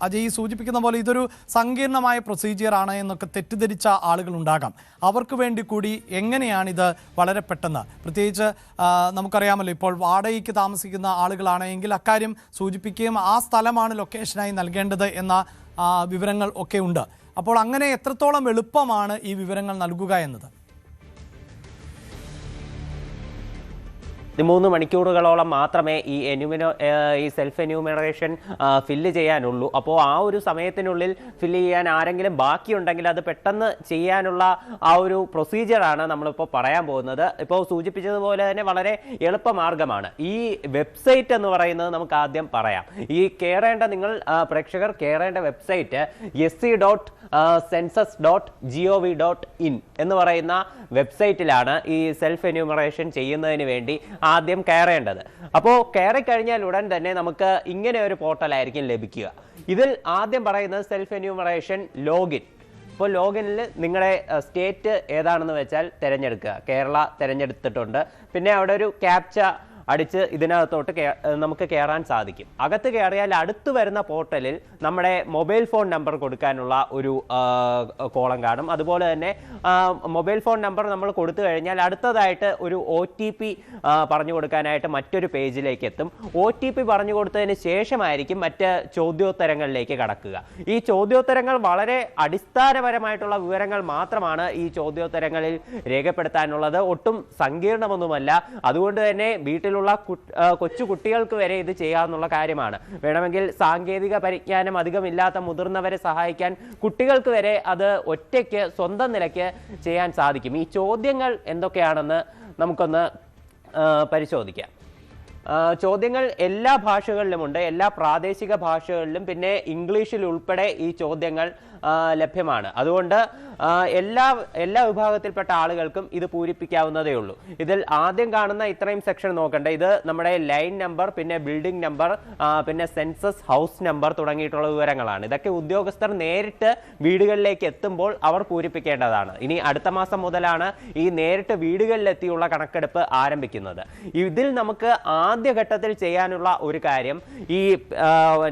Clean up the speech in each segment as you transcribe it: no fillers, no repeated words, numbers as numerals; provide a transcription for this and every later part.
അജയ് സൂചിപ്പിക്കുന്ന പോലെ ഇതൊരു സങ്കീർണമായ പ്രൊസീജിയർ ആണ് എന്നൊക്കെ തെറ്റിദ്ധരിച്ച ആളുകൾ ഉണ്ടാകാം. അവർക്ക് വേണ്ടി കൂടി എങ്ങനെയാണിത് വളരെ പെട്ടെന്ന്, പ്രത്യേകിച്ച് നമുക്കറിയാമല്ലോ ഇപ്പോൾ വാടകയ്ക്ക് താമസിക്കുന്ന ആളുകളാണെങ്കിൽ അക്കാര്യം സൂചിപ്പിക്കുകയും ആ സ്ഥലമാണ് ലൊക്കേഷനായി നൽകേണ്ടത് എന്ന വിവരങ്ങൾ ഒക്കെ ഉണ്ട്. അപ്പോൾ അങ്ങനെ എത്രത്തോളം എളുപ്പമാണ് ഈ വിവരങ്ങൾ നൽകുക എന്നത്? 3 മണിക്കൂറുകളോളം മാത്രമേ ഈ സെൽഫ് എന്യൂമറേഷൻ ഫില്ല് ചെയ്യാനുള്ളൂ. അപ്പോൾ ആ ഒരു സമയത്തിനുള്ളിൽ ഫില്ല് ചെയ്യാൻ ആരെങ്കിലും ബാക്കിയുണ്ടെങ്കിൽ അത് പെട്ടെന്ന് ചെയ്യാനുള്ള ആ ഒരു പ്രൊസീജിയറാണ് നമ്മളിപ്പോൾ പറയാൻ പോകുന്നത്. ഇപ്പോൾ സൂചിപ്പിച്ചതുപോലെ തന്നെ വളരെ എളുപ്പമാർഗമാണ്. ഈ വെബ്സൈറ്റ് എന്ന് പറയുന്നത് നമുക്ക് ആദ്യം പറയാം. ഈ പ്രേക്ഷകർ കയറേണ്ട വെബ്സൈറ്റ് sc.census.gov.in എന്ന് പറയുന്ന വെബ്സൈറ്റിലാണ് ഈ സെൽഫ് എന്യൂമറേഷൻ ചെയ്യുന്നതിന് വേണ്ടി ആദ്യം കയറേണ്ടത്. അപ്പോൾ കയറിക്കഴിഞ്ഞാൽ ഉടൻ തന്നെ നമുക്ക് ഇങ്ങനെ ഒരു പോർട്ടലായിരിക്കും ലഭിക്കുക. ഇതിൽ ആദ്യം പറയുന്നത് സെൽഫ് എന്യൂമറേഷൻ ലോഗിൻ. ഇപ്പോൾ ലോഗിനിൽ നിങ്ങളുടെ സ്റ്റേറ്റ് ഏതാണെന്ന് വെച്ചാൽ തിരഞ്ഞെടുക്കുക. കേരള തിരഞ്ഞെടുത്തിട്ടുണ്ട്. പിന്നെ അവിടെ ഒരു ക്യാപ്ച അടിച്ച് ഇതിനകത്തോട്ട് നമുക്ക് കയറാൻ സാധിക്കും. അകത്ത് കയറിയാൽ അടുത്ത് വരുന്ന പോർട്ടലിൽ നമ്മുടെ മൊബൈൽ ഫോൺ നമ്പർ കൊടുക്കാനുള്ള ഒരു കോളം കാണും. അതുപോലെ തന്നെ മൊബൈൽ ഫോൺ നമ്പർ നമ്മൾ കൊടുത്തു കഴിഞ്ഞാൽ അടുത്തതായിട്ട് ഒരു OTP പറഞ്ഞു കൊടുക്കാനായിട്ട് മറ്റൊരു പേജിലേക്ക് എത്തും. OTP പറഞ്ഞു കൊടുത്തതിന് ശേഷമായിരിക്കും മറ്റ് ചോദ്യോത്തരങ്ങളിലേക്ക് കടക്കുക. ഈ ചോദ്യോത്തരങ്ങൾ വളരെ അടിസ്ഥാനപരമായിട്ടുള്ള വിവരങ്ങൾ മാത്രമാണ് ഈ ചോദ്യോത്തരങ്ങളിൽ രേഖപ്പെടുത്താനുള്ളത്. ഒട്ടും സങ്കീർണമൊന്നുമല്ല. അതുകൊണ്ട് തന്നെ വീട്ടിലുള്ള കൊച്ചു കുട്ടികൾക്ക് വരെ ഇത് ചെയ്യാവുന്ന കാര്യമാണ്. വേണമെങ്കിൽ സാങ്കേതിക പരിജ്ഞാനം അധികമില്ലാത്ത മുതിർന്നവരെ സഹായിക്കാൻ കുട്ടികൾക്ക് വരെ അത് ഒറ്റയ്ക്ക് സ്വന്തം നിലയ്ക്ക് ചെയ്യാൻ സാധിക്കും. ഈ ചോദ്യങ്ങൾ എന്തൊക്കെയാണെന്ന് നമുക്കൊന്ന് പരിശോധിക്കാം. ചോദ്യങ്ങൾ എല്ലാ ഭാഷകളിലുമുണ്ട്, എല്ലാ പ്രാദേശിക ഭാഷകളിലും, പിന്നെ ഇംഗ്ലീഷിൽ ഉൾപ്പെടെ ഈ ചോദ്യങ്ങൾ ലഭ്യമാണ്. അതുകൊണ്ട് എല്ലാ വിഭാഗത്തിൽപ്പെട്ട ആളുകൾക്കും ഇത് പൂരിപ്പിക്കാവുന്നതേ ഉള്ളൂ. ഇതിൽ ആദ്യം കാണുന്ന ഇത്രയും സെക്ഷൻ നോക്കണ്ട. ഇത് നമ്മുടെ ലൈൻ നമ്പർ, പിന്നെ ബിൽഡിംഗ് നമ്പർ, പിന്നെ സെൻസസ് ഹൗസ് നമ്പർ തുടങ്ങിയിട്ടുള്ള വിവരങ്ങളാണ്. ഇതൊക്കെ ഉദ്യോഗസ്ഥർ നേരിട്ട് വീടുകളിലേക്ക് എത്തുമ്പോൾ അവർ പൂരിപ്പിക്കേണ്ടതാണ്. ഇനി അടുത്ത മാസം മുതലാണ് ഈ നേരിട്ട് വീടുകളിലെത്തിയുള്ള കണക്കെടുപ്പ് ആരംഭിക്കുന്നത്. ഇതിൽ നമുക്ക് ആദ്യഘട്ടത്തിൽ ചെയ്യാനുള്ള ഒരു കാര്യം, ഈ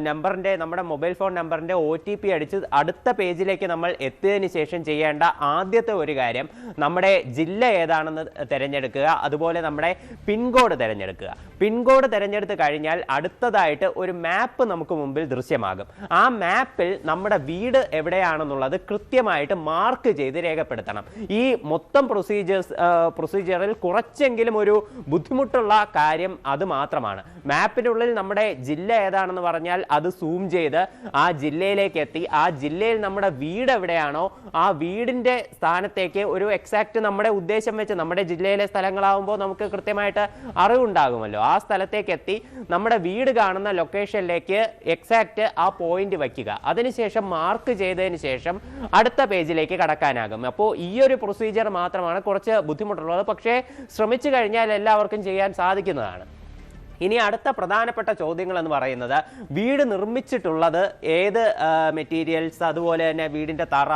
നമ്മുടെ മൊബൈൽ ഫോൺ നമ്പറിന്റെ OTP അടിച്ച് അടുത്ത പേജിലേക്ക് നമ്മൾ എത്തിയതിനു ശേഷം ചെയ്യേണ്ട ആദ്യത്തെ ഒരു കാര്യം നമ്മുടെ ജില്ല ഏതാണെന്ന് തിരഞ്ഞെടുക്കുക. അതുപോലെ നമ്മുടെ പിൻകോഡ് തിരഞ്ഞെടുക്കുക. പിൻകോഡ് തിരഞ്ഞെടുത്ത് കഴിഞ്ഞാൽ അടുത്തതായിട്ട് ഒരു മാപ്പ് നമുക്ക് മുമ്പിൽ ദൃശ്യമാകും. ആ മാപ്പിൽ നമ്മുടെ വീട് എവിടെയാണെന്നുള്ളത് കൃത്യമായിട്ട് മാർക്ക് ചെയ്ത് രേഖപ്പെടുത്തണം. ഈ മൊത്തം പ്രൊസീജിയറിൽ കുറച്ചെങ്കിലും ഒരു ബുദ്ധിമുട്ടുള്ള കാര്യം അത് മാത്രമാണ്. മാപ്പിനുള്ളിൽ നമ്മുടെ ജില്ല ഏതാണെന്ന് പറഞ്ഞാൽ അത് സൂം ചെയ്ത് ആ ജില്ലയിലേക്ക് എത്തി ആ ജില്ലയിൽ നമ്മുടെ വീട് എവിടെയാണോ ആ വീടിന്റെ സ്ഥാനത്തേക്ക് ഒരു എക്സാക്ട് നമ്മുടെ ഉദ്ദേശം വെച്ച്, നമ്മുടെ ജില്ലയിലെ സ്ഥലങ്ങളാവുമ്പോൾ നമുക്ക് കൃത്യമായിട്ട് അറിവുണ്ടാകുമല്ലോ, ആ സ്ഥലത്തേക്ക് എത്തി നമ്മുടെ വീട് കാണുന്ന ലൊക്കേഷനിലേക്ക് എക്സാക്ട് ആ പോയിന്റ് വയ്ക്കുക. അതിനുശേഷം മാർക്ക് ചെയ്തതിന് ശേഷം അടുത്ത പേജിലേക്ക് കടക്കാനാകും. അപ്പോൾ ഈ ഒരു പ്രൊസീജിയർ മാത്രമാണ് കുറച്ച് ബുദ്ധിമുട്ടുള്ളത്. പക്ഷേ ശ്രമിച്ചു കഴിഞ്ഞാൽ എല്ലാവർക്കും ചെയ്യാൻ സാധിക്കുന്നതാണ്. ഇനി അടുത്ത പ്രധാനപ്പെട്ട ചോദ്യങ്ങൾ എന്ന് പറയുന്നത് വീട് നിർമ്മിച്ചിട്ടുള്ളത് ഏത് മെറ്റീരിയൽസ്, അതുപോലെ തന്നെ വീടിന്റെ തറ,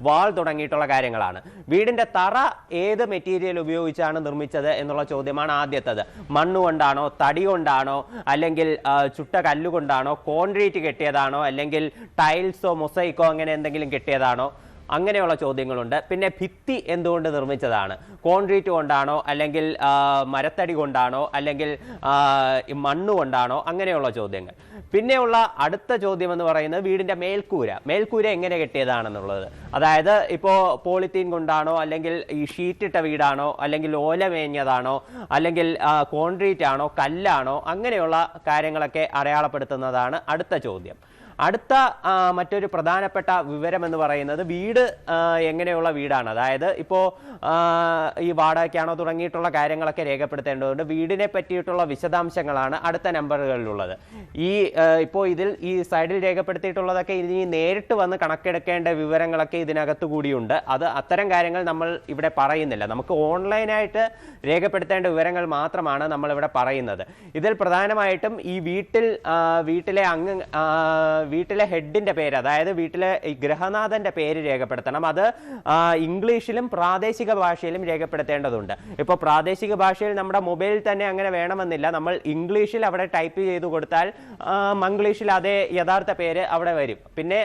വാൾ തുടങ്ങിയിട്ടുള്ള കാര്യങ്ങളാണ്. വീടിന്റെ തറ ഏത് മെറ്റീരിയൽ ഉപയോഗിച്ചാണ് നിർമ്മിച്ചത് എന്നുള്ള ചോദ്യമാണ് ആദ്യത്തേത്. മണ്ണ് കൊണ്ടാണോ, തടി കൊണ്ടാണോ, അല്ലെങ്കിൽ ചുട്ട കല്ലുകൊണ്ടാണോ, കോൺക്രീറ്റ് കെട്ടിയതാണോ, അല്ലെങ്കിൽ ടൈൽസോ മൊസൈക്കോ അങ്ങനെ എന്തെങ്കിലും കെട്ടിയതാണോ, അങ്ങനെയുള്ള ചോദ്യങ്ങളുണ്ട്. പിന്നെ ഭിത്തി എന്തുകൊണ്ട് നിർമ്മിച്ചതാണ്, കോൺക്രീറ്റ് കൊണ്ടാണോ, അല്ലെങ്കിൽ മരത്തടി കൊണ്ടാണോ, അല്ലെങ്കിൽ മണ്ണ് കൊണ്ടാണോ, അങ്ങനെയുള്ള ചോദ്യങ്ങൾ. പിന്നെയുള്ള അടുത്ത ചോദ്യം എന്ന് പറയുന്നത് വീടിന്റെ മേൽക്കൂര എങ്ങനെ കെട്ടിയതാണെന്നുള്ളത്. അതായത് ഇപ്പോൾ പോളിത്തീൻ കൊണ്ടാണോ, അല്ലെങ്കിൽ ഈ ഷീറ്റിട്ട വീടാണോ, അല്ലെങ്കിൽ ഓല മേഞ്ഞതാണോ, അല്ലെങ്കിൽ കോൺക്രീറ്റ് ആണോ, കല്ലാണോ, അങ്ങനെയുള്ള കാര്യങ്ങളൊക്കെ അടയാളപ്പെടുത്തുന്നതാണ് അടുത്ത ചോദ്യം. അടുത്ത മറ്റൊരു പ്രധാനപ്പെട്ട വിവരം എന്ന് പറയുന്നത് വീട് എങ്ങനെയുള്ള വീടാണ്. അതായത് ഇപ്പോൾ ഈ വാടകയ്ക്കാണോ തുടങ്ങിയിട്ടുള്ള കാര്യങ്ങളൊക്കെ രേഖപ്പെടുത്തേണ്ടതുണ്ട്. വീടിനെ പറ്റിയിട്ടുള്ള വിശദാംശങ്ങളാണ് അടുത്ത നമ്പറുകളിലുള്ളത്. ഇപ്പോൾ ഇതിൽ ഈ സൈഡിൽ രേഖപ്പെടുത്തിയിട്ടുള്ളതൊക്കെ ഇനി നേരിട്ട് വന്ന് കണക്കെടുക്കേണ്ട വിവരങ്ങളൊക്കെ ഇതിനകത്ത് കൂടിയുണ്ട്. അത്തരം കാര്യങ്ങൾ നമ്മൾ ഇവിടെ പറയുന്നില്ല. നമുക്ക് ഓൺലൈനായിട്ട് രേഖപ്പെടുത്തേണ്ട വിവരങ്ങൾ മാത്രമാണ് നമ്മളിവിടെ പറയുന്നത്. ഇതിൽ പ്രധാനമായിട്ടും ഈ വീട്ടിലെ വീട്ടിലെ ഹെഡിന്റെ പേര്, അതായത് വീട്ടിലെ ഗൃഹനാഥന്റെ പേര് രേഖപ്പെടുത്തണം. അത് ഇംഗ്ലീഷിലും പ്രാദേശിക ഭാഷയിലും രേഖപ്പെടുത്തേണ്ടതുണ്ട്. ഇപ്പോൾ പ്രാദേശിക ഭാഷയിൽ നമ്മുടെ മൊബൈലിൽ തന്നെ അങ്ങനെ വേണമെന്നില്ല. നമ്മൾ ഇംഗ്ലീഷിൽ അവിടെ ടൈപ്പ് ചെയ്ത് കൊടുത്താൽ മംഗ്ലീഷിൽ അതേ യഥാർത്ഥ പേര് അവിടെ വരും. പിന്നെ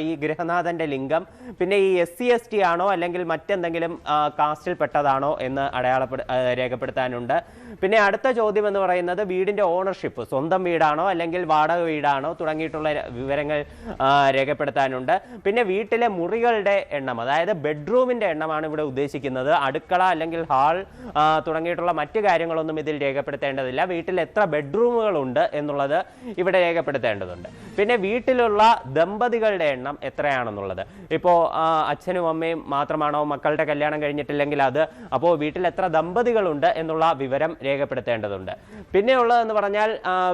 ഈ ഗൃഹനാഥന്റെ ലിംഗം, പിന്നെ ഈ SC/ST ആണോ അല്ലെങ്കിൽ മറ്റെന്തെങ്കിലും കാസ്റ്റിൽ പെട്ടതാണോ എന്ന് രേഖപ്പെടുത്താനുണ്ട്. പിന്നെ അടുത്ത ചോദ്യം എന്ന് പറയുന്നത് വീടിന്റെ ഓണർഷിപ്പ്, സ്വന്തം വീടാണോ അല്ലെങ്കിൽ വാടക വീടാണോ തുടങ്ങിയിട്ടുള്ള വിവരങ്ങൾ രേഖപ്പെടുത്താനുണ്ട്. പിന്നെ വീട്ടിലെ മുറികളുടെ എണ്ണം, അതായത് ബെഡ്റൂമിന്റെ എണ്ണമാണ് ഇവിടെ ഉദ്ദേശിക്കുന്നത്. അടുക്കള അല്ലെങ്കിൽ ഹാൾ തുടങ്ങിയിട്ടുള്ള മറ്റു കാര്യങ്ങളൊന്നും ഇതിൽ രേഖപ്പെടുത്തേണ്ടതില്ല. വീട്ടിൽ എത്ര ബെഡ്റൂമുകൾ ഉണ്ട് എന്നുള്ളത് ഇവിടെ രേഖപ്പെടുത്തേണ്ടതുണ്ട്. പിന്നെ വീട്ടിലുള്ള ദമ്പതികളുടെ എണ്ണം എത്രയാണെന്നുള്ളത്, ഇപ്പോൾ അച്ഛനും അമ്മയും മാത്രമാണോ, മക്കളുടെ കല്യാണം കഴിഞ്ഞിട്ടില്ലെങ്കിൽ അത്, അപ്പോൾ വീട്ടിൽ എത്ര ദമ്പതികളുണ്ട് എന്നുള്ള വിവരം രേഖപ്പെടുത്തേണ്ടതുണ്ട്. പിന്നെ ഉള്ളതെന്ന് പറഞ്ഞാൽ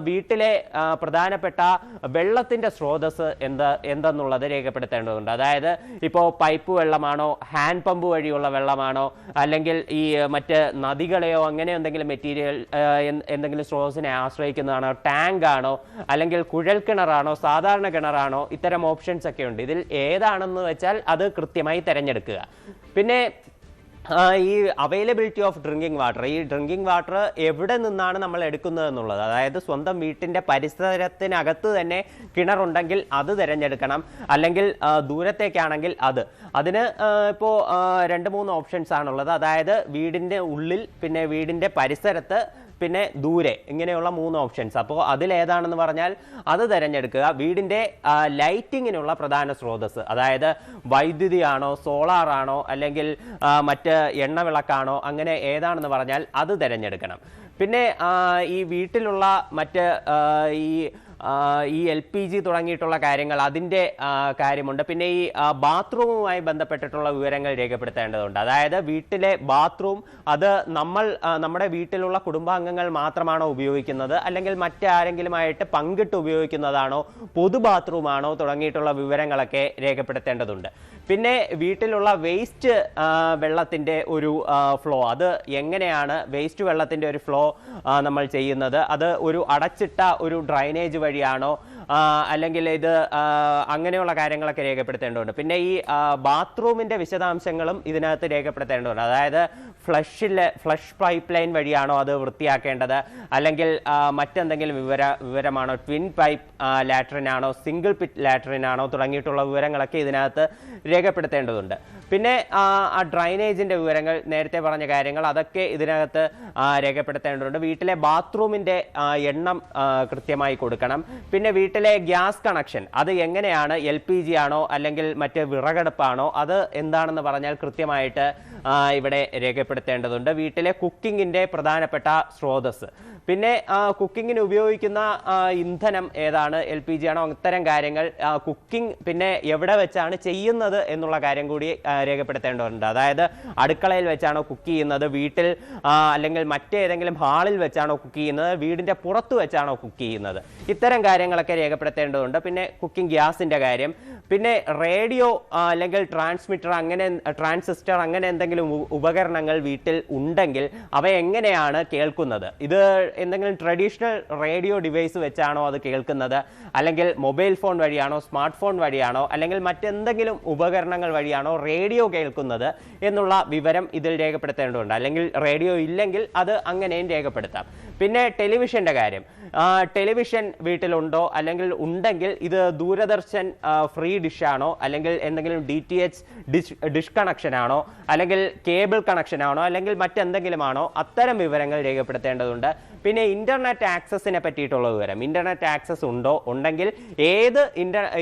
വീട്ടിലെ പ്രധാനപ്പെട്ട വെള്ളത്തിന്റെ സ്രോതസ് എന്തെന്നുള്ളത് രേഖപ്പെടുത്തേണ്ടതുണ്ട്. അതായത് ഇപ്പോൾ പൈപ്പ് വെള്ളമാണോ, ഹാൻഡ് പമ്പ് വഴിയുള്ള വെള്ളമാണോ, അല്ലെങ്കിൽ ഈ മറ്റ് നദികളെയോ അങ്ങനെ എന്തെങ്കിലും മെറ്റീരിയൽ എന്തെങ്കിലും സ്രോതസ്സിനെ ആശ്രയിക്കുന്നതാണോ, ടാങ്ക് ആണോ, അല്ലെങ്കിൽ കുഴൽ കിണറാണോ, സാധാരണ കിണറാണോ, ഇത്തരം ഓപ്ഷൻസ് ഒക്കെ ഉണ്ട്. ഇതിൽ ഏതാണെന്ന് വെച്ചാൽ അത് കൃത്യമായി തിരഞ്ഞെടുക്കുക. പിന്നെ ഈ അവൈലബിലിറ്റി ഓഫ് ഡ്രിങ്കിങ് വാട്ടർ, ഈ ഡ്രിങ്കിങ് വാട്ടർ എവിടെ നിന്നാണ് നമ്മൾ എടുക്കുന്നത് എന്നുള്ളത്, അതായത് സ്വന്തം വീട്ടിൻ്റെ പരിസരത്തിനകത്ത് തന്നെ കിണറുണ്ടെങ്കിൽ അത് തിരഞ്ഞെടുക്കണം, അല്ലെങ്കിൽ ദൂരത്തേക്കാണെങ്കിൽ അതിന് ഇപ്പോൾ 2-3 ഓപ്ഷൻസ് ആണുള്ളത്. അതായത് വീടിൻ്റെ ഉള്ളിൽ, പിന്നെ വീടിൻ്റെ പരിസരത്ത്, പിന്നെ ദൂരെ, ഇങ്ങനെയുള്ള 3 ഓപ്ഷൻസ്. അപ്പോൾ അതിലേതാണെന്ന് പറഞ്ഞാൽ അത് തിരഞ്ഞെടുക്കുക. വീടിൻ്റെ ലൈറ്റിങ്ങിനുള്ള പ്രധാന സ്രോതസ്, അതായത് വൈദ്യുതി ആണോ, സോളാർ ആണോ, അല്ലെങ്കിൽ മറ്റ് എണ്ണവിളക്കാണോ, അങ്ങനെ ഏതാണെന്ന് പറഞ്ഞാൽ അത് തിരഞ്ഞെടുക്കണം. പിന്നെ ഈ വീട്ടിലുള്ള മറ്റ് ഈ LPG തുടങ്ങിയിട്ടുള്ള കാര്യങ്ങൾ, അതിൻ്റെ കാര്യമുണ്ട്. പിന്നെ ഈ ബാത്റൂമുമായി ബന്ധപ്പെട്ടിട്ടുള്ള വിവരങ്ങൾ രേഖപ്പെടുത്തേണ്ടതുണ്ട്. അതായത് വീട്ടിലെ ബാത്റൂം അത് നമ്മുടെ വീട്ടിലുള്ള കുടുംബാംഗങ്ങൾ മാത്രമാണോ ഉപയോഗിക്കുന്നത്, അല്ലെങ്കിൽ മറ്റാരെങ്കിലുമായിട്ട് പങ്കിട്ട് ഉപയോഗിക്കുന്നതാണോ, പൊതു ബാത്റൂമാണോ തുടങ്ങിയിട്ടുള്ള വിവരങ്ങളൊക്കെ രേഖപ്പെടുത്തേണ്ടതുണ്ട്. പിന്നെ വീട്ടിലുള്ള വേസ്റ്റ് വെള്ളത്തിൻ്റെ ഒരു ഫ്ലോ, അത് എങ്ങനെയാണ് വേസ്റ്റ് വെള്ളത്തിൻ്റെ ഒരു ഫ്ലോ നമ്മൾ ചെയ്യുന്നത്, അത് ഒരു അടച്ചിട്ട ഒരു ഡ്രൈനേജ് വഴിയാണോ, അല്ലെങ്കിൽ ഇത് അങ്ങനെയുള്ള കാര്യങ്ങളൊക്കെ രേഖപ്പെടുത്തേണ്ടതുണ്ട്. പിന്നെ ഈ ബാത്റൂമിൻ്റെ വിശദാംശങ്ങളും ഇതിനകത്ത് രേഖപ്പെടുത്തേണ്ടതുണ്ട്. അതായത് ഫ്ലഷ് പൈപ്പ് ലൈൻ വഴിയാണോ അത് വൃത്തിയാക്കേണ്ടത്, അല്ലെങ്കിൽ മറ്റെന്തെങ്കിലും വിവരമാണോ, ട്വിൻ പൈപ്പ് ലാട്രിൻ ആണോ, സിംഗിൾ പിറ്റ് ലാട്രിൻ ആണോ തുടങ്ങിയിട്ടുള്ള വിവരങ്ങളൊക്കെ ഇതിനകത്ത് രേഖപ്പെടുത്തേണ്ടതുണ്ട്. പിന്നെ ആ ഡ്രൈനേജിൻ്റെ വിവരങ്ങൾ, നേരത്തെ പറഞ്ഞ കാര്യങ്ങൾ, അതൊക്കെ ഇതിനകത്ത് രേഖപ്പെടുത്തേണ്ടതുണ്ട്. വീട്ടിലെ ബാത്റൂമിൻ്റെ എണ്ണം കൃത്യമായി കൊടുക്കണം. പിന്നെ വീട്ടിലെ ഗ്യാസ് കണക്ഷൻ, അത് എങ്ങനെയാണ്, LPG ആണോ അല്ലെങ്കിൽ മറ്റ് വിറകടുപ്പാണോ, അത് എന്താണെന്ന് പറഞ്ഞാൽ കൃത്യമായിട്ട് ഇവിടെ രേഖപ്പെടുത്തേണ്ടതുണ്ട്. വീട്ടിലെ കുക്കിങ്ങിൻ്റെ പ്രധാനപ്പെട്ട സ്രോതസ്, പിന്നെ കുക്കിങ്ങിന് ഉപയോഗിക്കുന്ന ഇന്ധനം ഏതാണ്, LPG ആണോ, ഇത്തരം കാര്യങ്ങൾ, കുക്കിംഗ് പിന്നെ എവിടെ വെച്ചാണ് ചെയ്യുന്നത് എന്നുള്ള കാര്യം കൂടി രേഖപ്പെടുത്തേണ്ടതുണ്ട്. അതായത് അടുക്കളയിൽ വെച്ചാണോ കുക്ക് ചെയ്യുന്നത്, വീട്ടിൽ അല്ലെങ്കിൽ മറ്റേതെങ്കിലും ഹാളിൽ വെച്ചാണോ കുക്ക് ചെയ്യുന്നത്, വീടിൻ്റെ പുറത്ത് വെച്ചാണോ കുക്ക് ചെയ്യുന്നത്, ഇത്തരം കാര്യങ്ങളൊക്കെ രേഖപ്പെടുത്തേണ്ടതുണ്ട്. പിന്നെ കുക്കിംഗ് ഗ്യാസിൻ്റെ കാര്യം, പിന്നെ റേഡിയോ അല്ലെങ്കിൽ ട്രാൻസിസ്റ്റർ അങ്ങനെ എന്തെങ്കിലും ഉപകരണങ്ങൾ വീട്ടിൽ ഉണ്ടെങ്കിൽ അവ എങ്ങനെയാണ് കേൾക്കുന്നത്, ഇത് എന്തെങ്കിലും ട്രഡീഷണൽ റേഡിയോ ഡിവൈസ് വെച്ചാണോ അത് കേൾക്കുന്നത്, അല്ലെങ്കിൽ മൊബൈൽ ഫോൺ വഴിയാണോ, സ്മാർട്ട് ഫോൺ വഴിയാണോ, അല്ലെങ്കിൽ മറ്റെന്തെങ്കിലും ഉപകരണങ്ങൾ വഴിയാണോ റേഡിയോ കേൾക്കുന്നത് എന്നുള്ള വിവരം ഇതിൽ രേഖപ്പെടുത്തേണ്ടതുണ്ട്. അല്ലെങ്കിൽ റേഡിയോ ഇല്ലെങ്കിൽ അത് അങ്ങനെയും രേഖപ്പെടുത്താം. പിന്നെ ടെലിവിഷൻ്റെ കാര്യം, ടെലിവിഷൻ വീട്ടിലുണ്ടോ, അല്ലെങ്കിൽ ഉണ്ടെങ്കിൽ ഇത് ദൂരദർശൻ ഫ്രീ ഡിഷാണോ, അല്ലെങ്കിൽ എന്തെങ്കിലും DTH ഡിഷ് കണക്ഷൻ ആണോ, അല്ലെങ്കിൽ കേബിൾ കണക്ഷൻ ആണോ, അല്ലെങ്കിൽ മറ്റെന്തെങ്കിലും ആണോ, അത്തരം വിവരങ്ങൾ രേഖപ്പെടുത്തേണ്ടതുണ്ട്. പിന്നെ ഇന്റർനെറ്റ് ആക്സസിനെ പറ്റിയിട്ടുള്ള വിവരം, ഇന്റർനെറ്റ് ആക്സസ് ഉണ്ടെങ്കിൽ ഏത്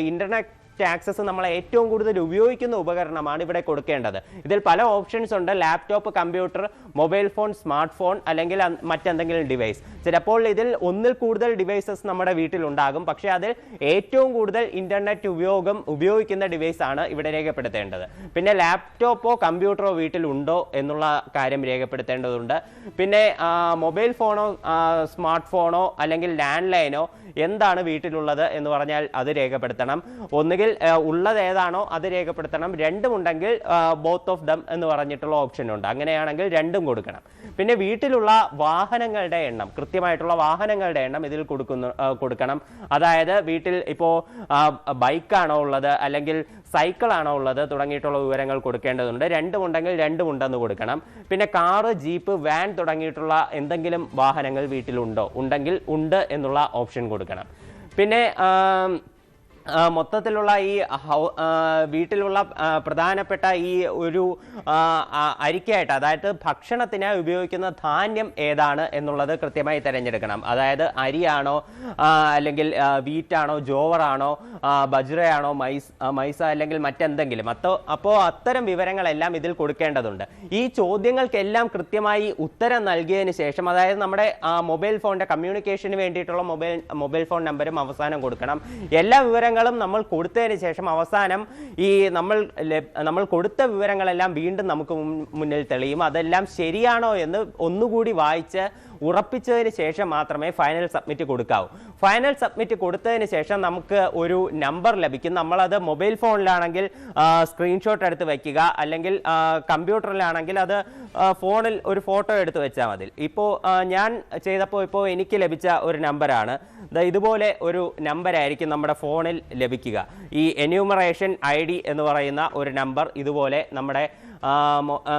ഇന്റർനെറ്റ് ആക്സസ് നമ്മൾ ഏറ്റവും കൂടുതൽ ഉപയോഗിക്കുന്ന ഉപകരണമാണ് ഇവിടെ കൊടുക്കേണ്ടത്. ഇതിൽ പല ഓപ്ഷൻസ് ഉണ്ട്, laptop, computer, mobile phone, smart phone, അല്ലെങ്കിൽ മറ്റെന്തെങ്കിലും ഡിവൈസ്. ചിലപ്പോൾ ഇതിൽ ഒന്നിൽ കൂടുതൽ ഡിവൈസസ് നമ്മുടെ വീട്ടിലുണ്ടാകും, പക്ഷേ അതിൽ ഏറ്റവും കൂടുതൽ ഇന്റർനെറ്റ് ഉപയോഗിക്കുന്ന ഡിവൈസ് ആണ് ഇവിടെ രേഖപ്പെടുത്തേണ്ടത്. പിന്നെ ലാപ്ടോപ്പോ കമ്പ്യൂട്ടറോ വീട്ടിലുണ്ടോ എന്നുള്ള കാര്യം രേഖപ്പെടുത്തേണ്ടതുണ്ട്. പിന്നെ മൊബൈൽ ഫോണോ സ്മാർട്ട് ഫോണോ അല്ലെങ്കിൽ ലാൻഡ് ലൈനോ എന്താണ് വീട്ടിലുള്ളത് എന്ന് പറഞ്ഞാൽ അത് രേഖപ്പെടുത്തണം. ഒന്നുകിൽ ഉള്ളത് ഏതാണോ അത് രേഖപ്പെടുത്തണം. രണ്ടുമുണ്ടെങ്കിൽ ബോത്ത് ഓഫ് ദം എന്ന് പറഞ്ഞിട്ടുള്ള ഓപ്ഷൻ ഉണ്ട്. അങ്ങനെയാണെങ്കിൽ രണ്ടും കൊടുക്കണം. പിന്നെ വീട്ടിലുള്ള വാഹനങ്ങളുടെ എണ്ണം, കൃത്യമായിട്ടുള്ള വാഹനങ്ങളുടെ എണ്ണം ഇതിൽ കൊടുക്കണം. അതായത് വീട്ടിൽ ഇപ്പോൾ ബൈക്കാണോ ഉള്ളത് അല്ലെങ്കിൽ സൈക്കിളാണോ ഉള്ളത് തുടങ്ങിയിട്ടുള്ള വിവരങ്ങൾ കൊടുക്കേണ്ടതുണ്ട്. രണ്ടുമുണ്ടെങ്കിൽ രണ്ടുമുണ്ടെന്ന് കൊടുക്കണം. പിന്നെ കാറ്, ജീപ്പ്, വാൻ തുടങ്ങിയിട്ടുള്ള എന്തെങ്കിലും വാഹനങ്ങൾ വീട്ടിലുണ്ടോ, ഉണ്ടെങ്കിൽ ഉണ്ട് എന്നുള്ള ഓപ്ഷൻ കൊടുക്കണം. പിന്നെ മൊത്തത്തിലുള്ള ഈ വീട്ടിലുള്ള പ്രധാനപ്പെട്ട ഈ ഒരു അരിക്കായിട്ട്, അതായത് ഭക്ഷണത്തിനായി ഉപയോഗിക്കുന്ന ധാന്യം ഏതാണ് എന്നുള്ളത് കൃത്യമായി തിരഞ്ഞെടുക്കണം. അതായത് അരിയാണോ അല്ലെങ്കിൽ വീറ്റാണോ, ജോവറാണോ, ബജ്രയാണോ, മൈസ അല്ലെങ്കിൽ മറ്റെന്തെങ്കിലും. അപ്പോൾ അത്തരം വിവരങ്ങളെല്ലാം ഇതിൽ കൊടുക്കേണ്ടതുണ്ട്. ഈ ചോദ്യങ്ങൾക്കെല്ലാം കൃത്യമായി ഉത്തരം നൽകിയതിന് ശേഷം, അതായത് നമ്മുടെ മൊബൈൽ ഫോണിന്റെ കമ്മ്യൂണിക്കേഷന് വേണ്ടിയിട്ടുള്ള മൊബൈൽ ഫോൺ നമ്പറും അവസാനം കൊടുക്കണം. എല്ലാ വിവരങ്ങളും നമ്മൾ കൊടുത്തതിന് ശേഷം അവസാനം ഈ നമ്മൾ കൊടുത്ത വിവരങ്ങളെല്ലാം വീണ്ടും നമുക്ക് മുന്നിൽ തെളിയും. അതെല്ലാം ശരിയാണോ എന്ന് ഒന്നുകൂടി വായിച്ച് ഉറപ്പിച്ചതിന് ശേഷം മാത്രമേ ഫൈനൽ സബ്മിറ്റ് കൊടുക്കാവൂ. ഫൈനൽ സബ്മിറ്റ് കൊടുത്തതിന് ശേഷം നമുക്ക് ഒരു നമ്പർ ലഭിക്കും. നമ്മളത് മൊബൈൽ ഫോണിലാണെങ്കിൽ സ്ക്രീൻഷോട്ട് എടുത്ത് വയ്ക്കുക, അല്ലെങ്കിൽ കമ്പ്യൂട്ടറിലാണെങ്കിൽ അത് ഫോണിൽ ഒരു ഫോട്ടോ എടുത്ത് വെച്ചാൽ മതി. ഇപ്പോൾ ഞാൻ ചെയ്തപ്പോൾ ഇപ്പോൾ എനിക്ക് ലഭിച്ച ഒരു നമ്പറാണ്. ഇതുപോലെ ഒരു നമ്പറായിരിക്കും നമ്മുടെ ഫോണിൽ ലഭിക്കുക. ഈ എന്യൂമറേഷൻ ID എന്ന് പറയുന്ന ഒരു നമ്പർ ഇതുപോലെ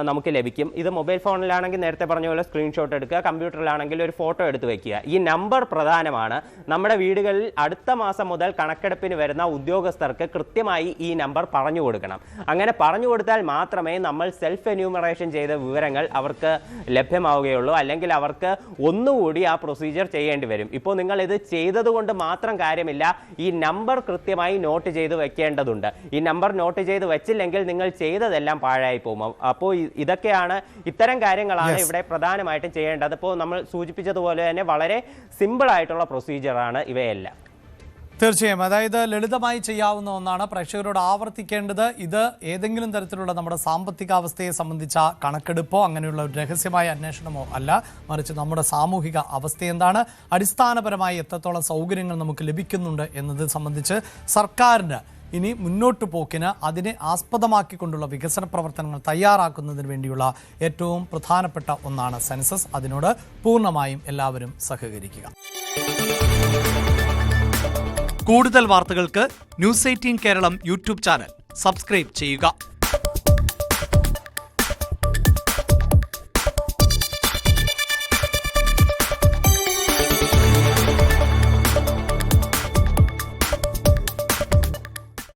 നമുക്ക് ലഭിക്കും. ഇത് മൊബൈൽ ഫോണിലാണെങ്കിൽ നേരത്തെ പറഞ്ഞ പോലെ സ്ക്രീൻഷോട്ട് എടുക്കുക, കമ്പ്യൂട്ടറിലാണെങ്കിൽ ഒരു ഫോട്ടോ എടുത്ത് വെക്കുക. ഈ നമ്പർ പ്രധാനമാണ്. നമ്മുടെ വീടുകളിൽ അടുത്ത മാസം മുതൽ കണക്കെടുപ്പിന് വരുന്ന ഉദ്യോഗസ്ഥർക്ക് കൃത്യമായി ഈ നമ്പർ പറഞ്ഞു കൊടുക്കണം. അങ്ങനെ പറഞ്ഞു കൊടുത്താൽ മാത്രമേ നമ്മൾ സെൽഫ് എന്യൂമറേഷൻ ചെയ്ത വിവരങ്ങൾ അവർക്ക് ലഭ്യമാവുകയുള്ളൂ. അല്ലെങ്കിൽ അവർക്ക് ഒന്നുകൂടി ആ പ്രൊസീജിയർ ചെയ്യേണ്ടി വരും. ഇപ്പോൾ നിങ്ങൾ ഇത് ചെയ്തതുകൊണ്ട് മാത്രം കാര്യമില്ല, ഈ നമ്പർ കൃത്യമായി നോട്ട് ചെയ്ത് വെക്കേണ്ടതുണ്ട്. ഈ നമ്പർ നോട്ട് ചെയ്ത് വെച്ചില്ലെങ്കിൽ നിങ്ങൾ ചെയ്തതെല്ലാം പാഴായി പോകും. അപ്പോൾ ഇത്തരം കാര്യങ്ങളാണ് ഇവിടെ പ്രധാനമായിട്ടും ചെയ്യേണ്ടത്. ഇപ്പോൾ നമ്മൾ സൂചിപ്പിച്ചതുപോലെ തന്നെ വളരെ സിമ്പിൾ ആയിട്ടുള്ള പ്രൊസീജിയറാണ് ഇവയെല്ലാം. തീർച്ചയായും, അതായത് ലളിതമായി ചെയ്യാവുന്ന ഒന്നാണ്. പ്രേക്ഷകരോട് ആവർത്തിക്കേണ്ടത്, ഇത് ഏതെങ്കിലും തരത്തിലുള്ള നമ്മുടെ സാമ്പത്തികാവസ്ഥയെ സംബന്ധിച്ച കണക്കെടുപ്പോ അങ്ങനെയുള്ള ഒരു രഹസ്യമായ അന്വേഷണമോ അല്ല, മറിച്ച് നമ്മുടെ സാമൂഹിക അവസ്ഥ എന്താണ്, അടിസ്ഥാനപരമായി എത്രത്തോളം സൗകര്യങ്ങൾ നമുക്ക് ലഭിക്കുന്നുണ്ട് എന്നത് സംബന്ധിച്ച് സർക്കാരിന് ഇനി മുന്നോട്ട് പോക്കിന് അതിനെ ആസ്പദമാക്കിക്കൊണ്ടുള്ള വികസന പ്രവർത്തനങ്ങൾ തയ്യാറാക്കുന്നതിന് വേണ്ടിയുള്ള ഏറ്റവും പ്രധാനപ്പെട്ട ഒന്നാണ് സെൻസസ്. അതിനോട് പൂർണ്ണമായും എല്ലാവരും സഹകരിക്കുക. കൂടുതൽ വാർത്തകൾക്ക് news 18 Keralam YouTube channel subscribe ചെയ്യുക.